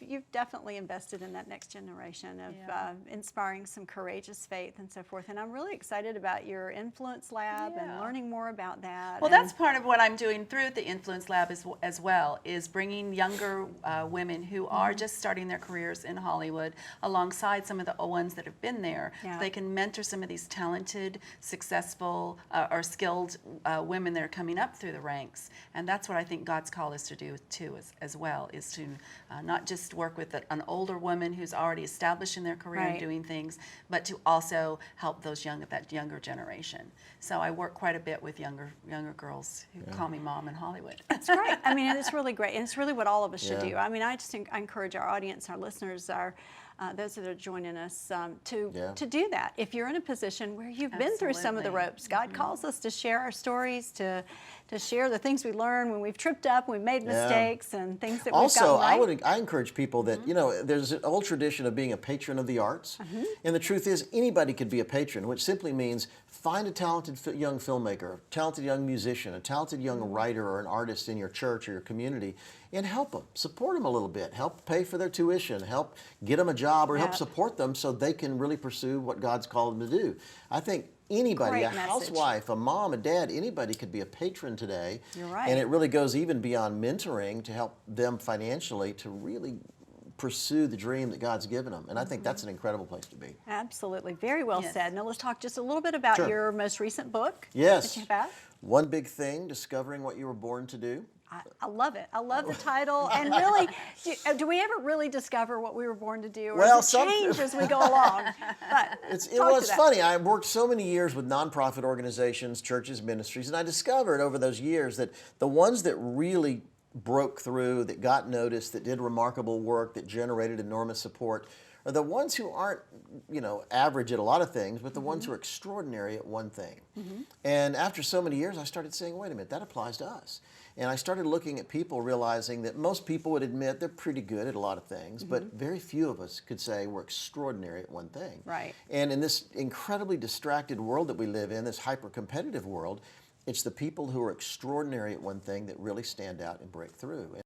you've definitely invested in that next generation of inspiring some courageous faith and so forth. And I'm really excited about your Influence Lab and learning more about that. Well, that's part of what I'm doing through the Influence Lab as well, is bringing younger women who are just starting their careers in Hollywood alongside some of the ones that have been there. So they can mentor some of these talented, successful, or skilled women that are coming up through the ranks. And that's what I think God's called us to do too, as well, is to not just work with an older woman who's already established in their career and doing things, but to also help that younger generation. So I work quite a bit with younger girls who call me mom in Hollywood. That's great. I mean, it's really great, and it's really what all of us should do. I mean, I encourage our audience, our listeners, those that are joining us, to do that. If you're in a position where you've been through some of the ropes, God calls us to share our stories, to share the things we learn when we've tripped up, we've made mistakes, and things that we've gotten right. Also, I encourage people that, you know, there's an old tradition of being a patron of the arts, and the truth is anybody could be a patron, which simply means find a talented young filmmaker, a talented young musician, a talented young writer or an artist in your church or your community, and help them, support them a little bit, help pay for their tuition, help get them a job, or help support them so they can really pursue what God's called them to do. I think anybody, a housewife, a mom, a dad, anybody could be a patron today. You're right. And it really goes even beyond mentoring to help them financially to really pursue the dream that God's given them. And I think that's an incredible place to be. Absolutely. Very well said. Now let's talk just a little bit about your most recent book. Yes. That you have out. One Big Thing, Discovering What You Were Born to Do. I love it. I love the title. And really, do we ever really discover what we were born to do? Or Well, does it change as we go along? But it was funny. I worked so many years with nonprofit organizations, churches, ministries, and I discovered over those years that the ones that really broke through, that got noticed, that did remarkable work, that generated enormous support, are the ones who aren't, you know, average at a lot of things, but the ones who are extraordinary at one thing. And after so many years, I started saying, wait a minute, that applies to us. And I started looking at people, realizing that most people would admit they're pretty good at a lot of things, but very few of us could say we're extraordinary at one thing. Right. And in this incredibly distracted world that we live in, this hyper-competitive world, it's the people who are extraordinary at one thing that really stand out and break through.